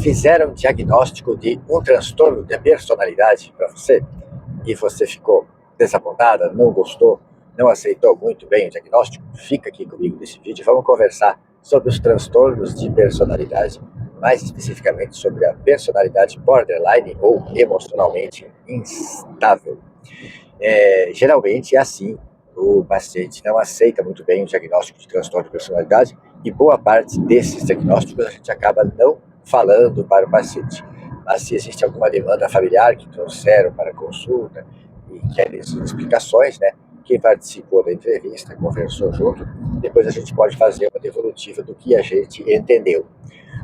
Fizeram diagnóstico de um transtorno de personalidade para você e você ficou desapontada, não gostou, não aceitou muito bem o diagnóstico? Fica aqui comigo nesse vídeo e vamos conversar sobre os transtornos de personalidade, mais especificamente sobre a personalidade borderline ou emocionalmente instável. Geralmente é assim, o paciente não aceita muito bem o diagnóstico de transtorno de personalidade e boa parte desses diagnósticos a gente acaba não falando para o paciente. Mas se existe alguma demanda familiar que trouxeram para a consulta e querem explicações, né? Quem participou da entrevista, conversou junto, depois a gente pode fazer uma devolutiva do que a gente entendeu.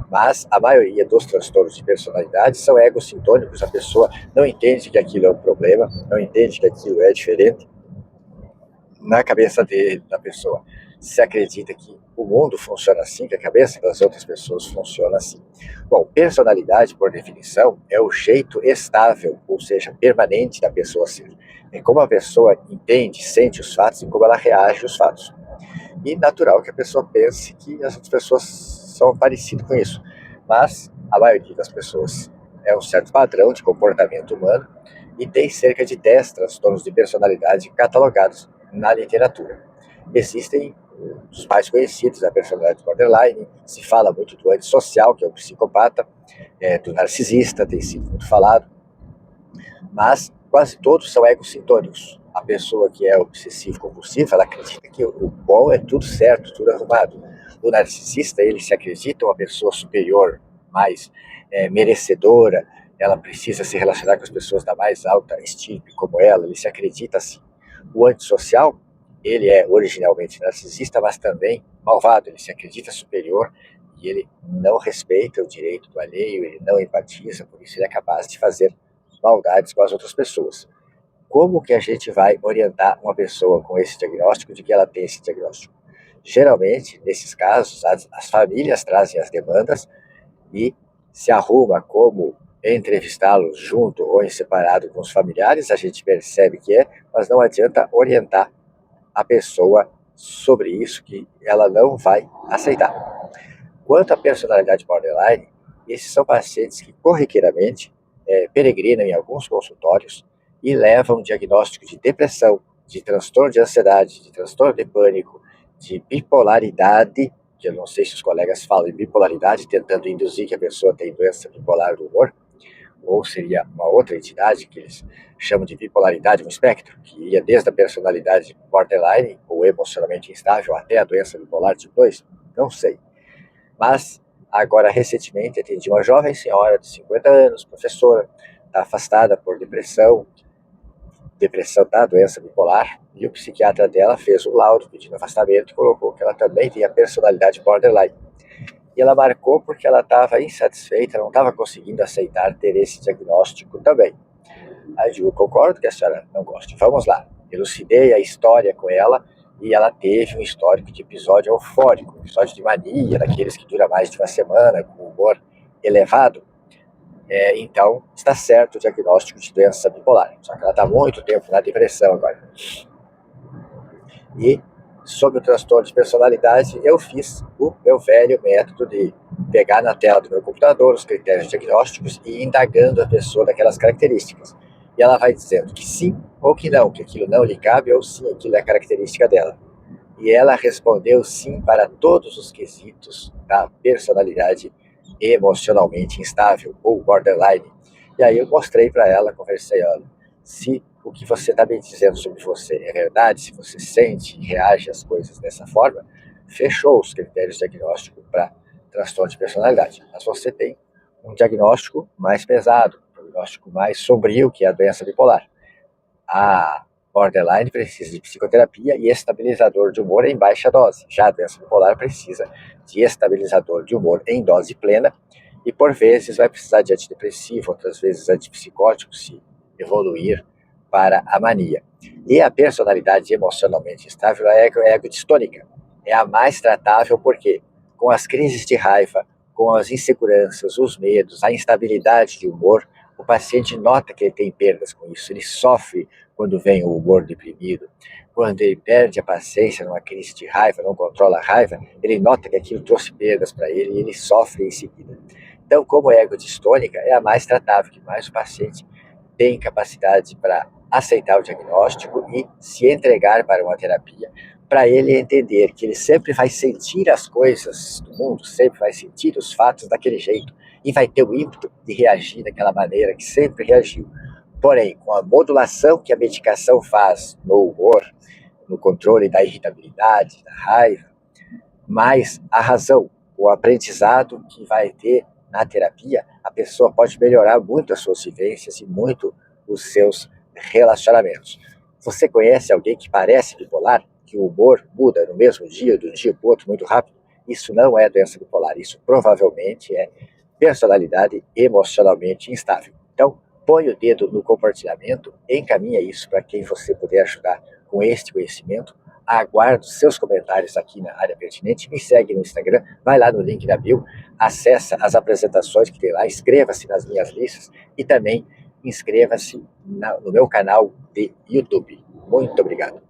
Mas a maioria dos transtornos de personalidade são egossintônicos, a pessoa não entende que aquilo é um problema, não entende que aquilo é diferente. Na cabeça da pessoa se acredita que o mundo funciona assim, que a cabeça das outras pessoas funciona assim. Bom, personalidade, por definição, é o jeito estável, ou seja, permanente da pessoa ser. É como a pessoa entende, sente os fatos e como ela reage aos fatos. E natural que a pessoa pense que as outras pessoas são parecidas com isso. Mas a maioria das pessoas é um certo padrão de comportamento humano e tem cerca de 10 transtornos de personalidade catalogados na literatura. Existem os mais conhecidos, a personalidade borderline, se fala muito do antissocial, que é o psicopata, do narcisista, tem sido muito falado, mas quase todos são egocintônicos. A pessoa que é obsessivo-compulsivo, ela acredita que o bom é tudo certo, tudo arrumado. O narcisista, ele se acredita uma pessoa superior, mais merecedora, ela precisa se relacionar com as pessoas da mais alta estirpe como ela, ele se acredita assim. O antissocial, ele é originalmente narcisista, mas também malvado, ele se acredita superior e ele não respeita o direito do alheio, ele não empatiza, por isso ele é capaz de fazer maldades com as outras pessoas. Como que a gente vai orientar uma pessoa com esse diagnóstico de que ela tem esse diagnóstico? Geralmente, nesses casos, as famílias trazem as demandas e se arruma como entrevistá-los junto ou em separado com os familiares, a gente percebe que mas não adianta orientar a pessoa sobre isso que ela não vai aceitar. Quanto à personalidade borderline, esses são pacientes que corriqueiramente peregrinam em alguns consultórios e levam diagnóstico de depressão, de transtorno de ansiedade, de transtorno de pânico, de bipolaridade, que eu não sei se os colegas falam em bipolaridade, tentando induzir que a pessoa tem doença bipolar do humor, ou seria uma outra entidade que eles chamam de bipolaridade, um espectro, que ia desde a personalidade borderline, ou emocionalmente instável, até a doença bipolar tipo 2, não sei. Mas, agora, recentemente, atendi uma jovem senhora de 50 anos, professora, está afastada por depressão da doença bipolar, e o psiquiatra dela fez um laudo pedindo afastamento e colocou que ela também tinha personalidade borderline. E ela marcou porque ela estava insatisfeita, não estava conseguindo aceitar ter esse diagnóstico também. Aí eu digo, concordo que a senhora não goste. Vamos lá. Elucidei a história com ela e ela teve um histórico de episódio eufórico, um episódio de mania, daqueles que dura mais de uma semana, com humor elevado. Então, está certo o diagnóstico de doença bipolar. Só que ela está há muito tempo na depressão agora. E sobre o transtorno de personalidade, eu fiz o meu velho método de pegar na tela do meu computador os critérios diagnósticos e ir indagando a pessoa daquelas características. E ela vai dizendo que sim ou que não, que aquilo não lhe cabe ou sim, aquilo é característica dela. E ela respondeu sim para todos os quesitos da personalidade emocionalmente instável ou borderline. E aí eu mostrei para ela, conversei, olha, se o que você está me dizendo sobre você é verdade, se você sente e reage às coisas dessa forma, fechou os critérios diagnósticos para transtorno de personalidade. Mas você tem um diagnóstico mais pesado, um diagnóstico mais sombrio, que é a doença bipolar. A borderline precisa de psicoterapia e estabilizador de humor em baixa dose. Já a doença bipolar precisa de estabilizador de humor em dose plena e, por vezes, vai precisar de antidepressivo, outras vezes antipsicótico, se evoluir para a mania. E a personalidade emocionalmente instável é ego-distônica. É a mais tratável porque, com as crises de raiva, com as inseguranças, os medos, a instabilidade de humor, o paciente nota que ele tem perdas com isso, ele sofre quando vem o humor deprimido, quando ele perde a paciência numa crise de raiva, não controla a raiva, ele nota que aquilo trouxe perdas para ele e ele sofre em seguida. Então, como a ego distônica é a mais tratável, que mais o paciente tem capacidade para aceitar o diagnóstico e se entregar para uma terapia, para ele entender que ele sempre vai sentir as coisas do mundo, sempre vai sentir os fatos daquele jeito e vai ter o ímpeto de reagir daquela maneira que sempre reagiu. Porém, com a modulação que a medicação faz no humor, no controle da irritabilidade, da raiva, mais a razão, o aprendizado que vai ter na terapia, a pessoa pode melhorar muito as suas vivências e muito os seus relacionamentos. Você conhece alguém que parece bipolar, que o humor muda no mesmo dia, de um dia para o outro, muito rápido? Isso não é doença bipolar, isso provavelmente é personalidade emocionalmente instável. Então, põe o dedo no compartilhamento, encaminha isso para quem você puder ajudar com este conhecimento. Aguardo seus comentários aqui na área pertinente, me segue no Instagram, vai lá no link da bio, acessa as apresentações que tem lá, inscreva-se nas minhas listas e também inscreva-se no meu canal de YouTube. Muito obrigado.